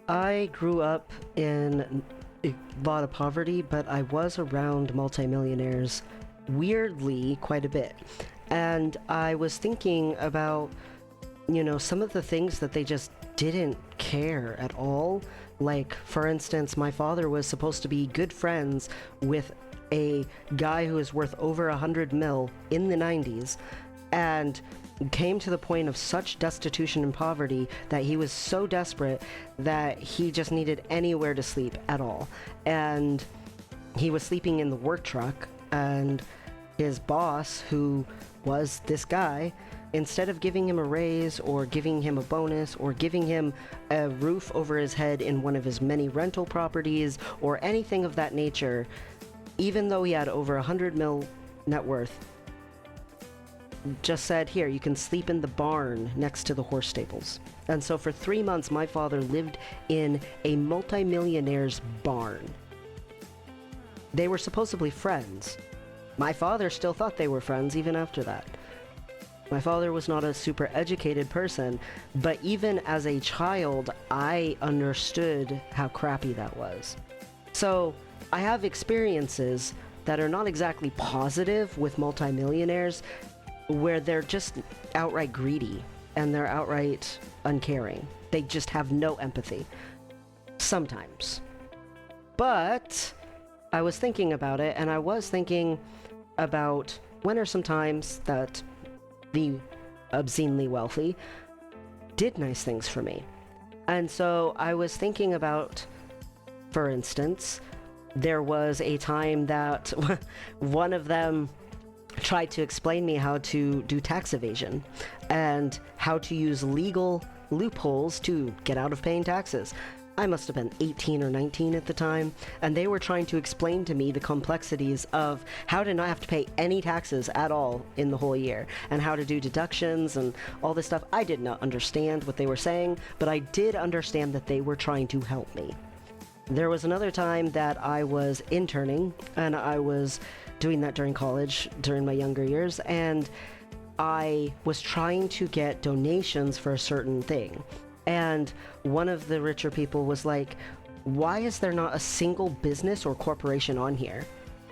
I grew up in a lot of poverty, but I was around multimillionaires weirdly quite a bit. And I was thinking about, some of the things that they just didn't care at all. Like, for instance, my father was supposed to be good friends with a guy who is worth over 100 mil in the 90s, and came to the point of such destitution and poverty that he was so desperate that he just needed anywhere to sleep at all. And he was sleeping in the work truck, and his boss, who was this guy, instead of giving him a raise or giving him a bonus or giving him a roof over his head in one of his many rental properties or anything of that nature, even though he had over 100 mil net worth, just said, here, you can sleep in the barn next to the horse stables. And so for 3 months, my father lived in a multi-millionaire's barn. They were supposedly friends. My father still thought they were friends even after that. My father was not a super educated person, but even as a child, I understood how crappy that was. So I have experiences that are not exactly positive with multimillionaires, where they're just outright greedy and they're outright uncaring. They just have no empathy. Sometimes. But I was thinking about it, and I was thinking about when are some times that the obscenely wealthy did nice things for me. And so I was thinking about, for instance, there was a time that one of them tried to explain me how to do tax evasion and how to use legal loopholes to get out of paying taxes. I must have been 18 or 19 at the time, and they were trying to explain to me the complexities of how to not have to pay any taxes at all in the whole year, and how to do deductions and all this stuff. I did not understand what they were saying, but I did understand that they were trying to help me. There was another time that I was interning, and I was doing that during college, during my younger years, and I was trying to get donations for a certain thing. And one of the richer people was like, why is there not a single business or corporation on here?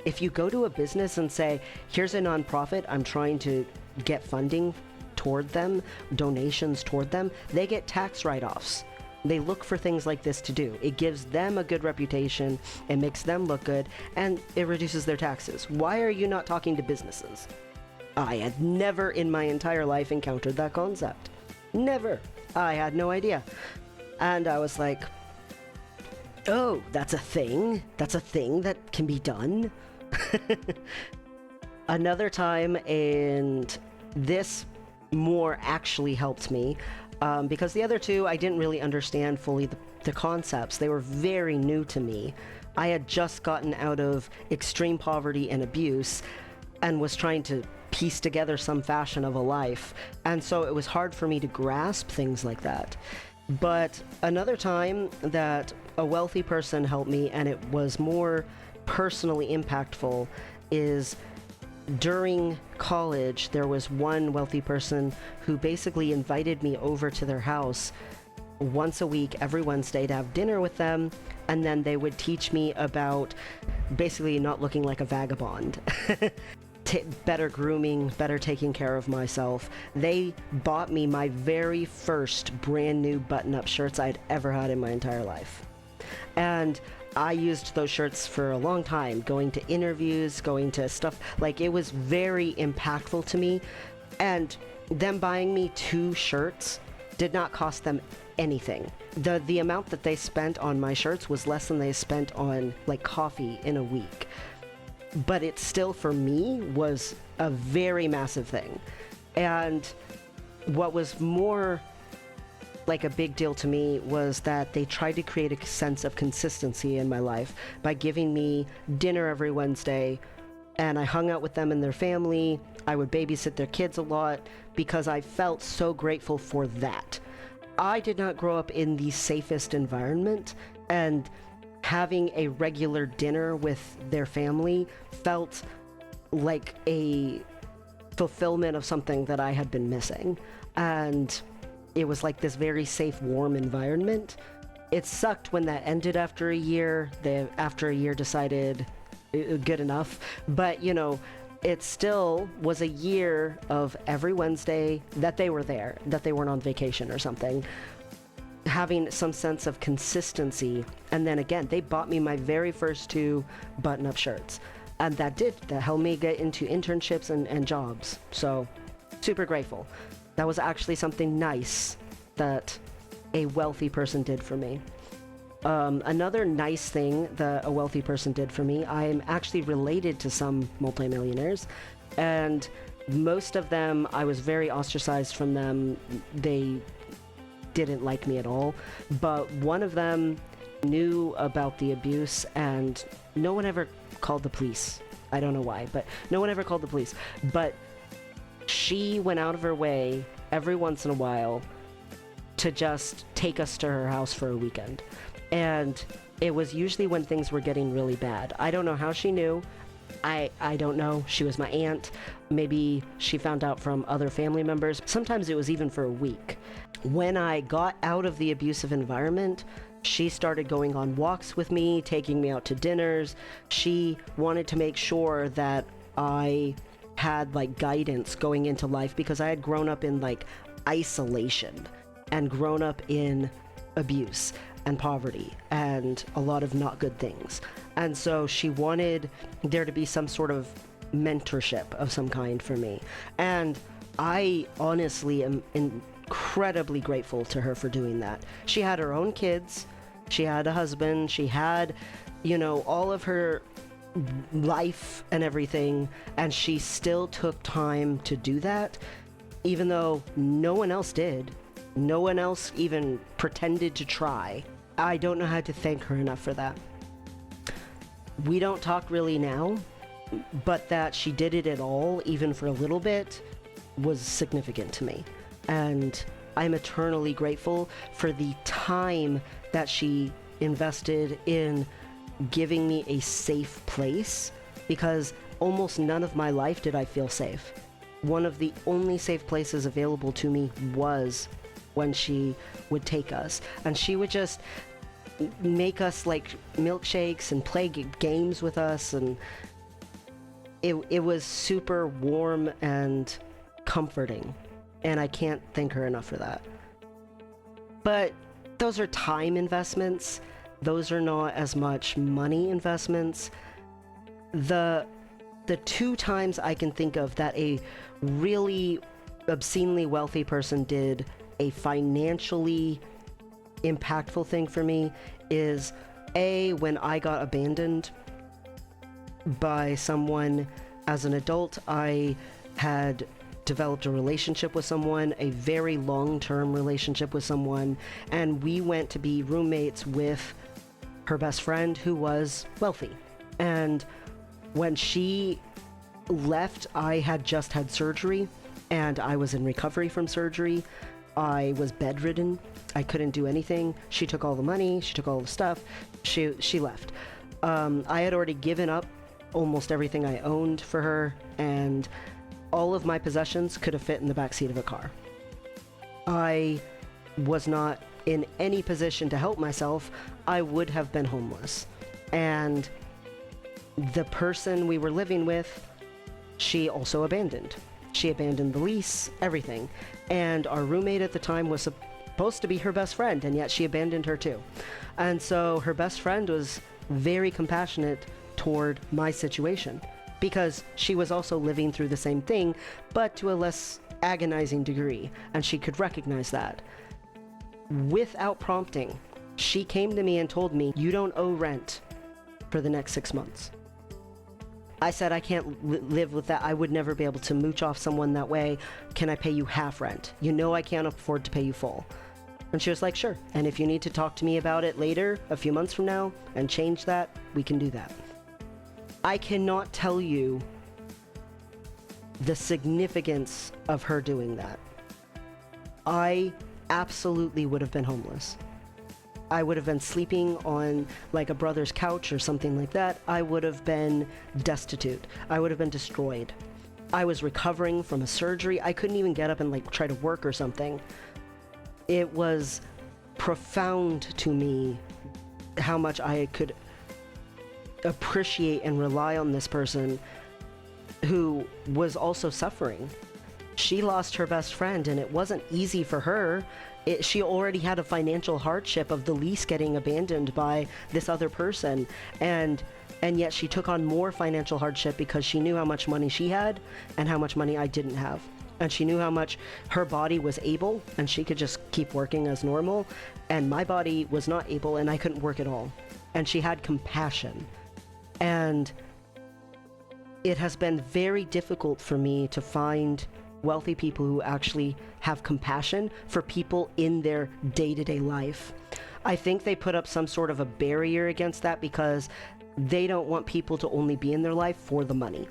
If you go to a business and say, here's a nonprofit, I'm trying to get funding toward them, donations toward them, they get tax write-offs. They look for things like this to do. It gives them a good reputation, it makes them look good, and it reduces their taxes. Why are you not talking to businesses? I had never in my entire life encountered that concept. Never. I had no idea. And I was like, oh, that's a thing? That's a thing that can be done? Another time, and this more actually helped me, because the other two, I didn't really understand fully the concepts. They were very new to me. I had just gotten out of extreme poverty and abuse and was trying to piece together some fashion of a life. And so it was hard for me to grasp things like that. But another time that a wealthy person helped me, and it was more personally impactful, is during college. There was one wealthy person who basically invited me over to their house once a week, every Wednesday, to have dinner with them, and then they would teach me about basically not looking like a vagabond. Better grooming, better taking care of myself. They bought me my very first brand new button-up shirts I'd ever had in my entire life. And I used those shirts for a long time, going to interviews, going to stuff. Like, it was very impactful to me. And them buying me 2 shirts did not cost them anything. The amount that they spent on my shirts was less than they spent on, like, coffee in a week. But it still, for me, was a very massive thing. And what was more like a big deal to me was that they tried to create a sense of consistency in my life by giving me dinner every Wednesday, and I hung out with them and their family. I would babysit their kids a lot because I felt so grateful for that. I did not grow up in the safest environment, and having a regular dinner with their family felt like a fulfillment of something that I had been missing. And it was like this very safe, warm environment. It sucked when that ended after a year. They, after a year, decided good enough. But, you know, it still was a year of every Wednesday that they were there, that they weren't on vacation or something, having some sense of consistency. And then again, they bought me my very first 2 button-up shirts. And that helped me get into internships and jobs. So, super grateful. That was actually something nice that a wealthy person did for me. Another nice thing that a wealthy person did for me, I am actually related to some multimillionaires, and most of them, I was very ostracized from them. They didn't like me at all, but one of them knew about the abuse, and no one ever called the police. I don't know why, but no one ever called the police. But she went out of her way every once in a while to just take us to her house for a weekend. And it was usually when things were getting really bad. I don't know how she knew. I don't know. She was my aunt. Maybe she found out from other family members. Sometimes it was even for a week. When I got out of the abusive environment, she started going on walks with me, taking me out to dinners. She wanted to make sure that I had like guidance going into life, because I had grown up in like isolation and grown up in abuse and poverty and a lot of not good things. And so she wanted there to be some sort of mentorship of some kind for me. And I honestly am incredibly grateful to her for doing that. She had her own kids, she had a husband, she had, you know, all of her life and everything, and she still took time to do that, even though no one else did. No one else even pretended to try. I don't know how to thank her enough for that. We don't talk really now, but that she did it at all, even for a little bit, was significant to me. And I'm eternally grateful for the time that she invested in giving me a safe place, because almost none of my life did I feel safe. One of the only safe places available to me was when she would take us, and she would just make us like milkshakes and play games with us, and it was super warm and comforting, and I can't thank her enough for that. But those are time investments. Those are not as much money investments. The 2 times I can think of that a really obscenely wealthy person did a financially impactful thing for me is when I got abandoned by someone as an adult. I had developed a relationship with someone, a very long-term relationship with someone, and we went to be roommates with her best friend who was wealthy. And when she left, I had just had surgery, and I was in recovery from surgery. I was bedridden. I couldn't do anything. She took all the money. She took all the stuff. She left. I had already given up almost everything I owned for her, and all of my possessions could have fit in the backseat of a car. I was not in any position to help myself. I would have been homeless. And the person we were living with, she also abandoned. She abandoned the lease, everything. And our roommate at the time was supposed to be her best friend, and yet she abandoned her too. And so her best friend was very compassionate toward my situation, because she was also living through the same thing, but to a less agonizing degree, and she could recognize that. Without prompting, she came to me and told me, "You don't owe rent for the next 6 months." I said, "I can't live with that. I would never be able to mooch off someone that way. Can I pay you half rent? You know I can't afford to pay you full." And she was like, "Sure. And if you need to talk to me about it later, a few months from now, and change that, we can do that." I cannot tell you the significance of her doing that. I absolutely would have been homeless. I would have been sleeping on like a brother's couch or something like that. I would have been destitute. I would have been destroyed. I was recovering from a surgery. I couldn't even get up and like try to work or something. It was profound to me how much I could appreciate and rely on this person who was also suffering. She lost her best friend, and it wasn't easy for her. She already had a financial hardship of the lease getting abandoned by this other person, and yet she took on more financial hardship because she knew how much money she had and how much money I didn't have. And she knew how much her body was able, and she could just keep working as normal, and my body was not able, and I couldn't work at all. And she had compassion. And it has been very difficult for me to find wealthy people who actually have compassion for people in their day-to-day life. I think they put up some sort of a barrier against that because they don't want people to only be in their life for the money.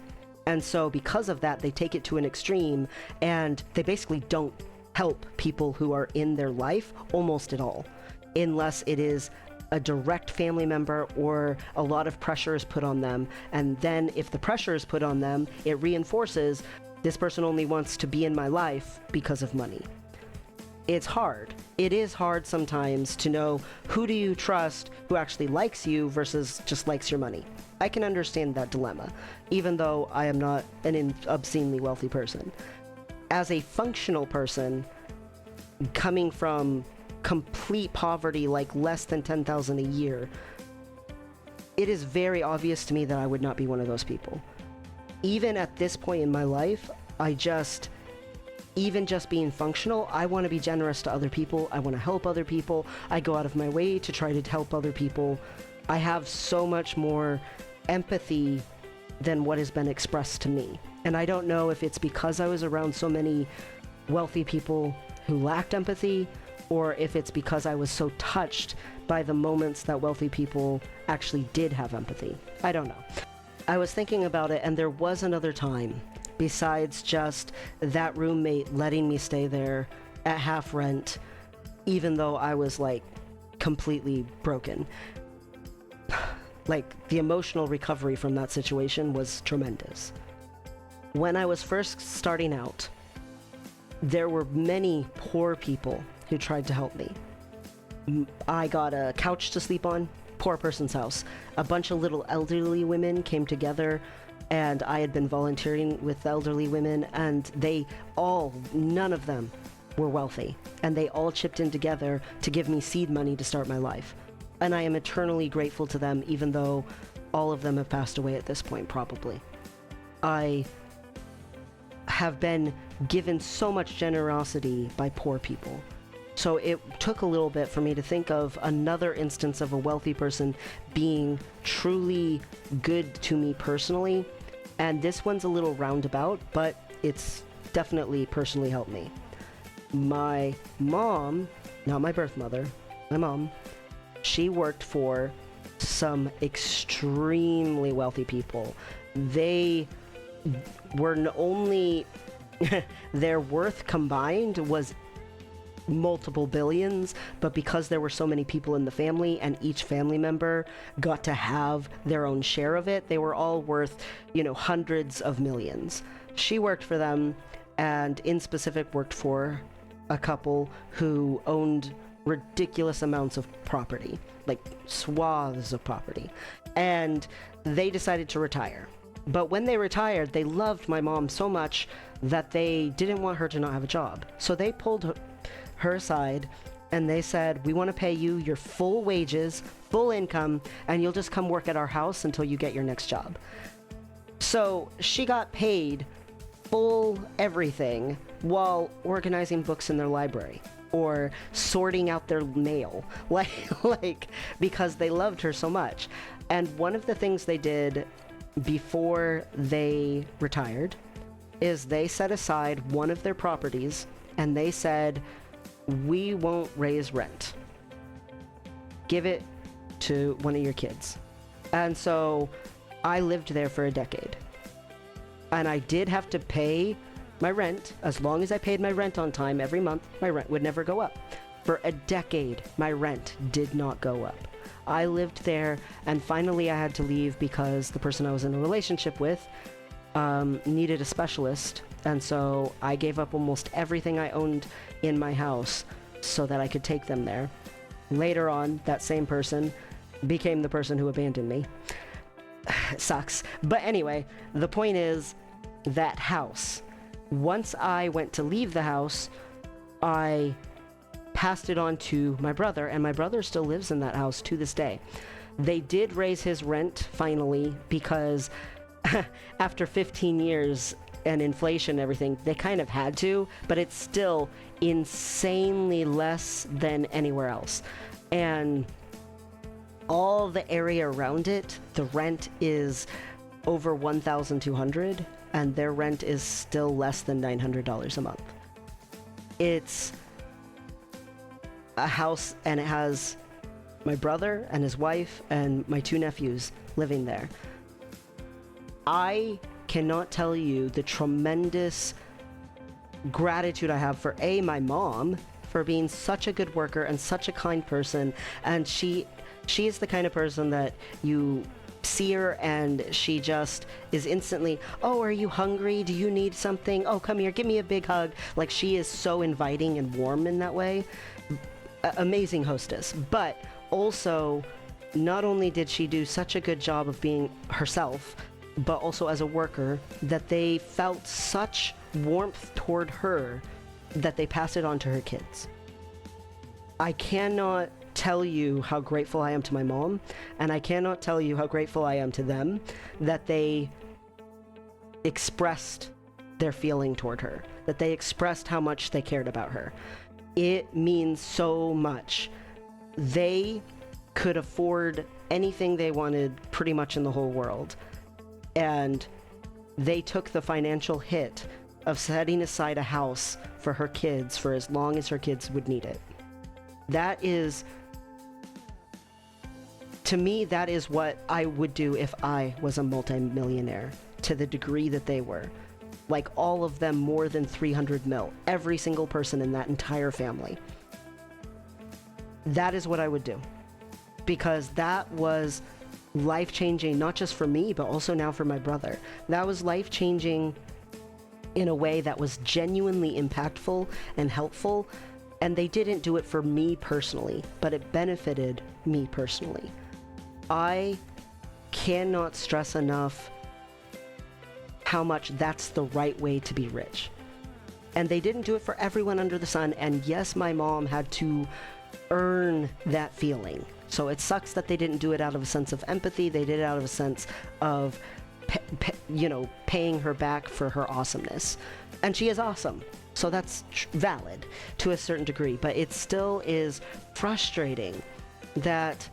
And so because of that, they take it to an extreme, and they basically don't help people who are in their life almost at all, unless it is a direct family member or a lot of pressure is put on them. And then if the pressure is put on them, it reinforces this person only wants to be in my life because of money. It's hard. It is hard sometimes to know who do you trust who actually likes you versus just likes your money. I can understand that dilemma, even though I am not an obscenely wealthy person. As a functional person, coming from complete poverty, like less than $10,000 a year, it is very obvious to me that I would not be one of those people. Even at this point in my life, even just being functional, I want to be generous to other people. I want to help other people. I go out of my way to try to help other people. I have so much more empathy than what has been expressed to me. And I don't know if it's because I was around so many wealthy people who lacked empathy, or if it's because I was so touched by the moments that wealthy people actually did have empathy. I don't know. I was thinking about it, and there was another time besides just that roommate letting me stay there at half rent, even though I was like completely broken. Like, the emotional recovery from that situation was tremendous. When I was first starting out, there were many poor people who tried to help me. I got a couch to sleep on, poor person's house. A bunch of little elderly women came together, and I had been volunteering with elderly women, and none of them were wealthy, and they all chipped in together to give me seed money to start my life. And I am eternally grateful to them, even though all of them have passed away at this point, probably. I have been given so much generosity by poor people. So it took a little bit for me to think of another instance of a wealthy person being truly good to me personally. And this one's a little roundabout, but it's definitely personally helped me. My mom, not my birth mother, my mom, she worked for some extremely wealthy people. They were only, their worth combined was multiple billions, but because there were so many people in the family and each family member got to have their own share of it, they were all worth, hundreds of millions. She worked for them, and in specific worked for a couple who owned ridiculous amounts of property, like swaths of property, and they decided to retire. But when they retired, they loved my mom so much that they didn't want her to not have a job. So they pulled her aside and they said, we want to pay you your full wages, full income, and you'll just come work at our house until you get your next job. So she got paid full everything while organizing books in their library or sorting out their mail, like because they loved her so much. And one of the things they did before they retired is they set aside one of their properties and they said, we won't raise rent. Give it to one of your kids. And so I lived there for a decade. And I did have to pay my rent. As long as I paid my rent on time every month, my rent would never go up. For a decade, my rent did not go up. I lived there, and finally I had to leave because the person I was in a relationship with needed a specialist, and so I gave up almost everything I owned in my house so that I could take them there. Later on, that same person became the person who abandoned me. Sucks. But anyway, the point is, that house, once I went to leave the house, I passed it on to my brother, and my brother still lives in that house to this day. They did raise his rent finally, because after 15 years and inflation and everything, they kind of had to, but it's still insanely less than anywhere else. And all the area around it, the rent is over $1,200, and their rent is still less than $900 a month. It's a house, and it has my brother and his wife and my 2 nephews living there. I cannot tell you the tremendous gratitude I have for my mom, for being such a good worker and such a kind person. And she is the kind of person that you see her and she just is instantly, oh, are you hungry? Do you need something? Oh, come here, give me a big hug. Like, she is so inviting and warm in that way. Amazing hostess. But also, not only did she do such a good job of being herself, but also as a worker, that they felt such warmth toward her that they passed it on to her kids. I cannot tell you how grateful I am to my mom, and I cannot tell you how grateful I am to them that they expressed their feeling toward her, that they expressed how much they cared about her. It means so much. They could afford anything they wanted pretty much in the whole world, and they took the financial hit of setting aside a house for her kids for as long as her kids would need it. That is, to me, that is what I would do if I was a multi-millionaire, to the degree that they were. Like, all of them more than 300 mil. Every single person in that entire family. That is what I would do. Because that was life-changing, not just for me, but also now for my brother. That was life-changing in a way that was genuinely impactful and helpful. And they didn't do it for me personally, but it benefited me personally. I cannot stress enough how much that's the right way to be rich. And they didn't do it for everyone under the sun. And yes, my mom had to earn that feeling. So it sucks that they didn't do it out of a sense of empathy. They did it out of a sense of, paying her back for her awesomeness. And she is awesome. So that's valid to a certain degree. But it still is frustrating that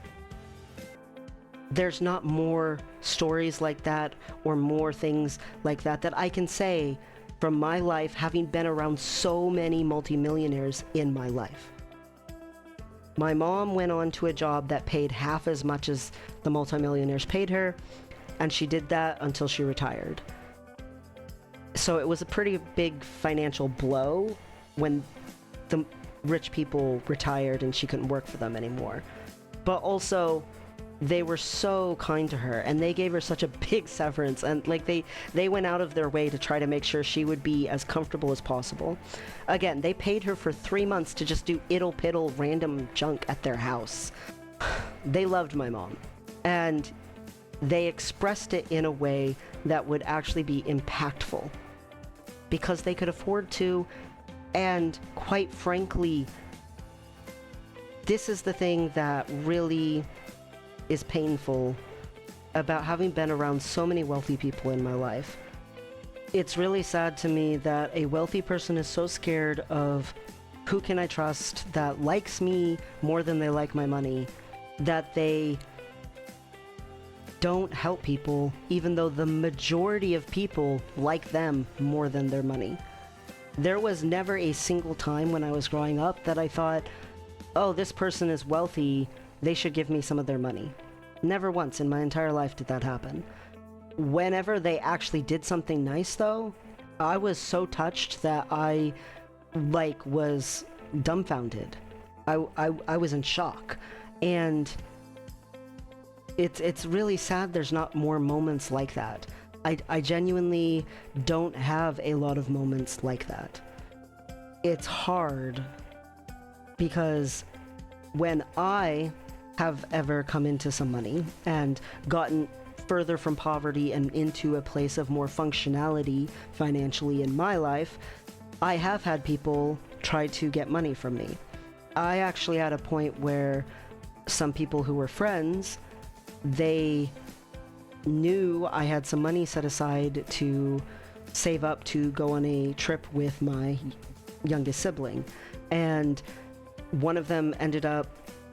there's not more stories like that or more things like that that I can say from my life, having been around so many multimillionaires in my life. My mom went on to a job that paid half as much as the multimillionaires paid her, and she did that until she retired. So it was a pretty big financial blow when the rich people retired and she couldn't work for them anymore. But also, they were so kind to her, and they gave her such a big severance, and like they went out of their way to try to make sure she would be as comfortable as possible. Again, they paid her for 3 months to just do ittle-piddle random junk at their house. They loved my mom, and they expressed it in a way that would actually be impactful because they could afford to. And quite frankly, this is the thing that really is painful about having been around so many wealthy people in my life. It's really sad to me that a wealthy person is so scared of who can I trust that likes me more than they like my money, that they don't help people, even though the majority of people like them more than their money. There was never a single time when I was growing up that I thought, oh, this person is wealthy, they should give me some of their money. Never once in my entire life did that happen. Whenever they actually did something nice, though, I was so touched that I, was dumbfounded. I was in shock. And it's really sad there's not more moments like that. I genuinely don't have a lot of moments like that. It's hard because when I have ever come into some money and gotten further from poverty and into a place of more functionality financially in my life, I have had people try to get money from me. I actually had a point where some people who were friends, they knew I had some money set aside to save up to go on a trip with my youngest sibling. And one of them ended up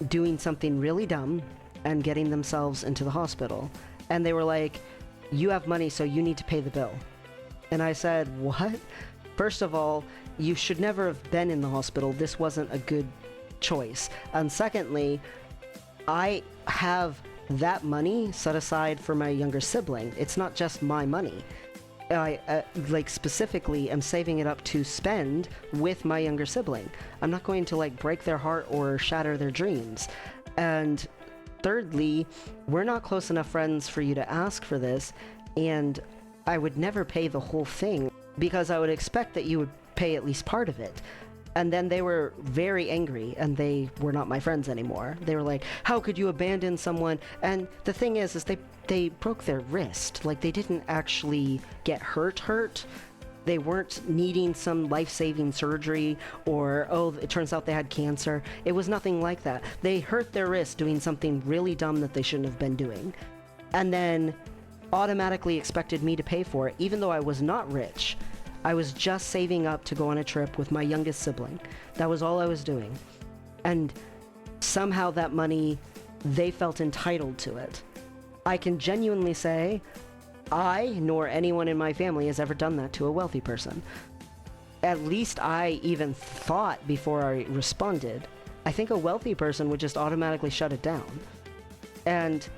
doing something really dumb and getting themselves into the hospital. And they were like, "You have money, so you need to pay the bill." And I said, "What? First of all, you should never have been in the hospital. This wasn't a good choice. And secondly, I have that money set aside for my younger sibling. It's not just my money. I like specifically am saving it up to spend with my younger sibling. I'm not going to like break their heart or shatter their dreams. And thirdly, we're not close enough friends for you to ask for this, and I would never pay the whole thing because I would expect that you would pay at least part of it." And then they were very angry, and they were not my friends anymore. They were like, "How could you abandon someone?" And the thing is they broke their wrist. Like, they didn't actually get hurt. They weren't needing some life-saving surgery or, oh, it turns out they had cancer. It was nothing like that. They hurt their wrist doing something really dumb that they shouldn't have been doing. And then automatically expected me to pay for it, even though I was not rich. I was just saving up to go on a trip with my youngest sibling. That was all I was doing. And somehow that money, they felt entitled to it. I can genuinely say, I nor anyone in my family has ever done that to a wealthy person. At least I even thought before I responded. I think a wealthy person would just automatically shut it down. And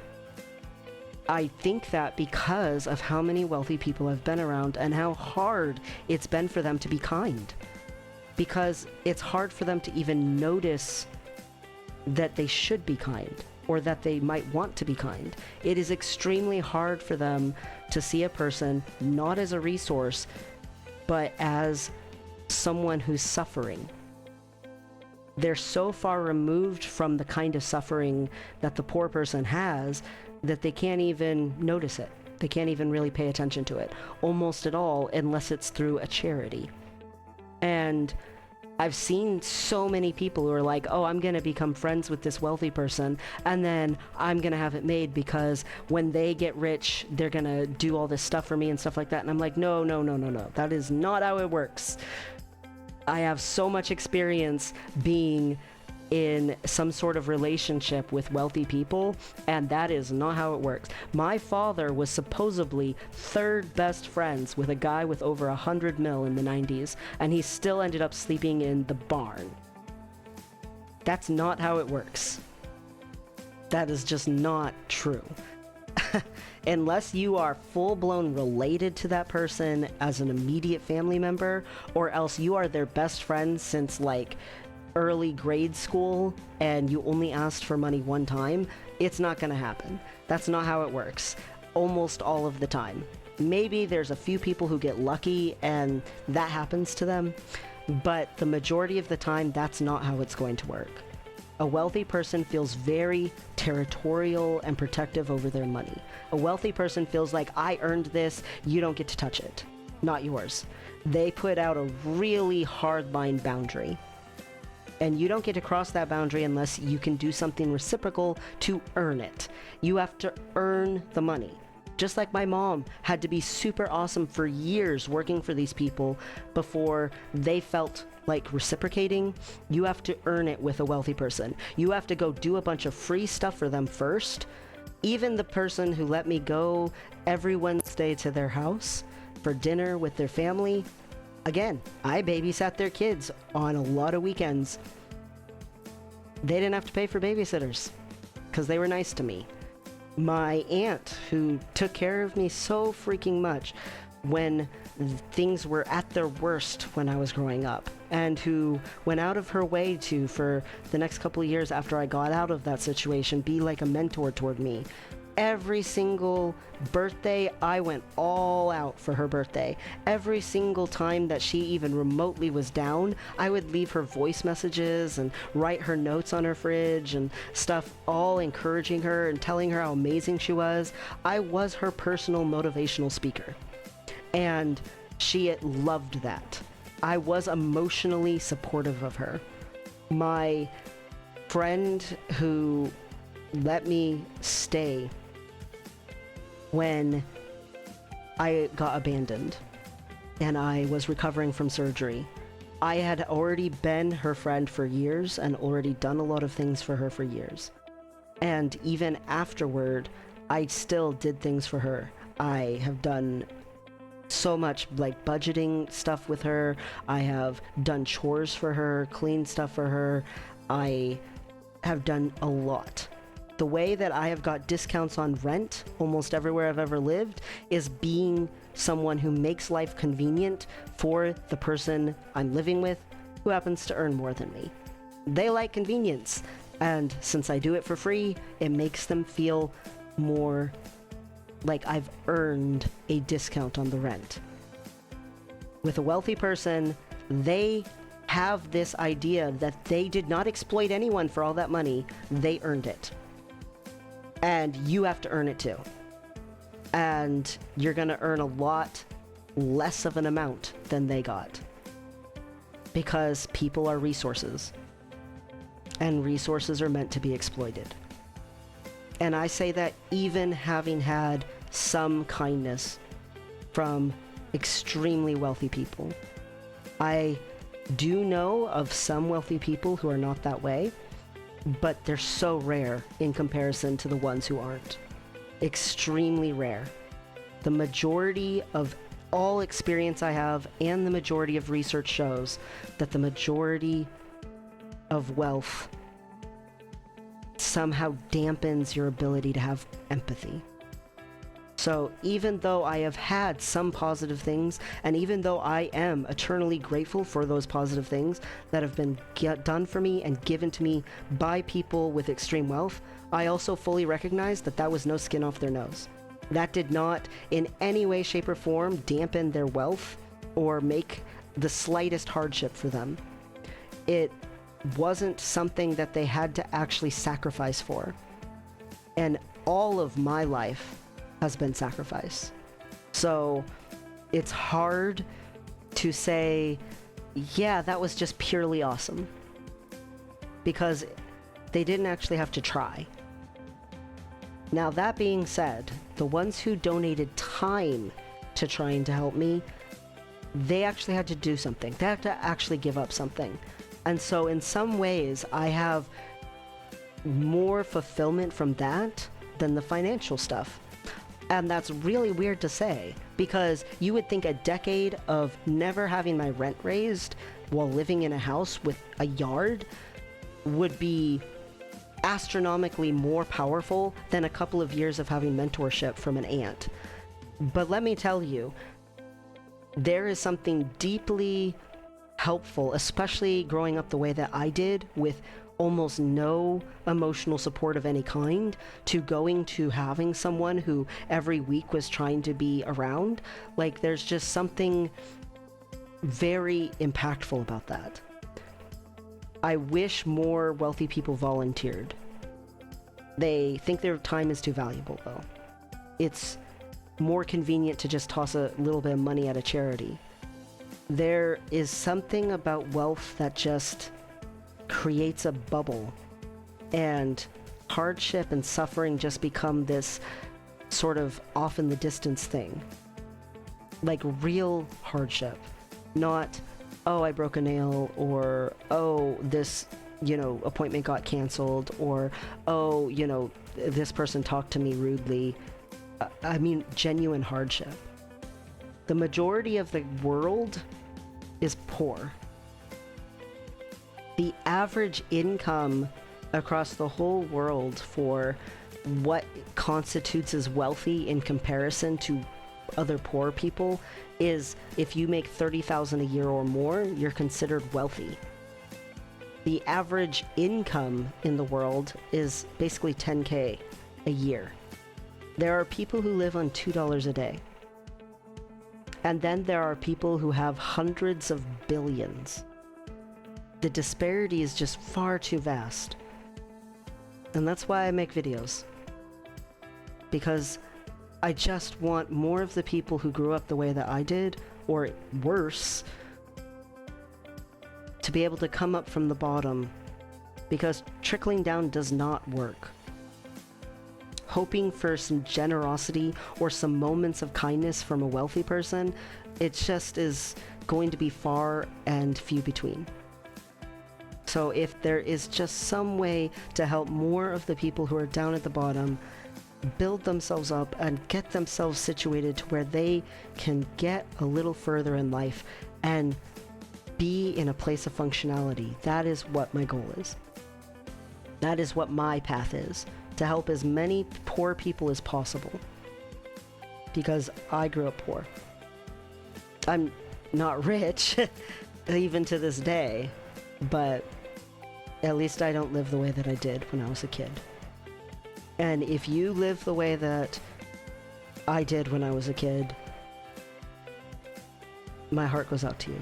I think that because of how many wealthy people I've been around and how hard it's been for them to be kind. Because it's hard for them to even notice that they should be kind or that they might want to be kind. It is extremely hard for them to see a person not as a resource, but as someone who's suffering. They're so far removed from the kind of suffering that the poor person has that they can't even notice it. They can't even really pay attention to it, almost at all, unless it's through a charity. And I've seen so many people who are like, "Oh, I'm going to become friends with this wealthy person, and then I'm going to have it made because when they get rich, they're going to do all this stuff for me and stuff like that." And I'm like, no. That is not how it works. I have so much experience being in some sort of relationship with wealthy people, and that is not how it works. My father was supposedly third best friends with a guy with over 100 mil in the 90s, and he still ended up sleeping in the barn. That's not how it works. That is just not true. Unless you are full-blown related to that person as an immediate family member, or else you are their best friend since like early grade school and you only asked for money one time, it's not going to happen. That's not how it works almost all of the time. Maybe there's a few people who get lucky and that happens to them, but the majority of the time, that's not how it's going to work. A wealthy person feels very territorial and protective over their money. A wealthy person feels like, "I earned this, you don't get to touch it. Not yours." They put out a really hard line boundary. And you don't get to cross that boundary unless you can do something reciprocal to earn it. You have to earn the money. Just like my mom had to be super awesome for years working for these people before they felt like reciprocating, you have to earn it with a wealthy person. You have to go do a bunch of free stuff for them first. Even the person who let me go every Wednesday to their house for dinner with their family, again, I babysat their kids on a lot of weekends. They didn't have to pay for babysitters because they were nice to me. My aunt, who took care of me so freaking much when things were at their worst when I was growing up, and who went out of her way to, for the next couple of years after I got out of that situation, be like a mentor toward me Every single birthday, I went all out for her birthday. Every single time that she even remotely was down, I would leave her voice messages and write her notes on her fridge and stuff, all encouraging her and telling her how amazing she was. I was her personal motivational speaker. And she loved that. I was emotionally supportive of her. My friend who let me stay when I got abandoned and I was recovering from surgery. I had already been her friend for years and already done a lot of things for her for years. And even afterward, I still did things for her. I have done so much like budgeting stuff with her. I have done chores for her, cleaned stuff for her. I have done a lot. The way that I have got discounts on rent almost everywhere I've ever lived is being someone who makes life convenient for the person I'm living with who happens to earn more than me. They like convenience, and since I do it for free, it makes them feel more like I've earned a discount on the rent. With a wealthy person, they have this idea that they did not exploit anyone for all that money. They earned it. And you have to earn it too. And you're going to earn a lot less of an amount than they got. Because people are resources. And resources are meant to be exploited. And I say that even having had some kindness from extremely wealthy people. I do know of some wealthy people who are not that way, but they're so rare in comparison to the ones who aren't. Extremely rare. The majority of all experience I have and the majority of research shows that the majority of wealth somehow dampens your ability to have empathy. So even though I have had some positive things, and even though I am eternally grateful for those positive things that have been done for me and given to me by people with extreme wealth, I also fully recognize that that was no skin off their nose. That did not in any way, shape, or form dampen their wealth or make the slightest hardship for them. It wasn't something that they had to actually sacrifice for. And all of my life has been sacrifice. So it's hard to say, yeah, that was just purely awesome. Because they didn't actually have to try. Now, that being said, the ones who donated time to trying to help me, they actually had to do something. They had to actually give up something. And so in some ways, I have more fulfillment from that than the financial stuff. And that's really weird to say, because you would think a decade of never having my rent raised while living in a house with a yard would be astronomically more powerful than a couple of years of having mentorship from an aunt. But let me tell you, there is something deeply helpful, especially growing up the way that I did, with almost no emotional support of any kind, to going to having someone who every week was trying to be around. Like, there's just something very impactful about that. I wish more wealthy people volunteered. They think their time is too valuable, though. It's more convenient to just toss a little bit of money at a charity. There is something about wealth that just creates a bubble, and hardship and suffering just become this sort of off in the distance thing. Like real hardship, not, oh, I broke a nail, or, oh, this, appointment got canceled, or, oh, this person talked to me rudely. I mean, genuine hardship. The majority of the world is poor. The average income across the whole world for what constitutes as wealthy in comparison to other poor people is, if you make $30,000 a year or more, you're considered wealthy. The average income in the world is basically $10K a year. There are people who live on $2 a day. And then there are people who have hundreds of billions. The disparity is just far too vast. And that's why I make videos. Because I just want more of the people who grew up the way that I did, or worse, to be able to come up from the bottom. Because trickling down does not work. Hoping for some generosity or some moments of kindness from a wealthy person, it just is going to be far and few between. So if there is just some way to help more of the people who are down at the bottom build themselves up and get themselves situated to where they can get a little further in life and be in a place of functionality, that is what my goal is. That is what my path is. To help as many poor people as possible. Because I grew up poor. I'm not rich, even to this day, but at least I don't live the way that I did when I was a kid. And if you live the way that I did when I was a kid, my heart goes out to you.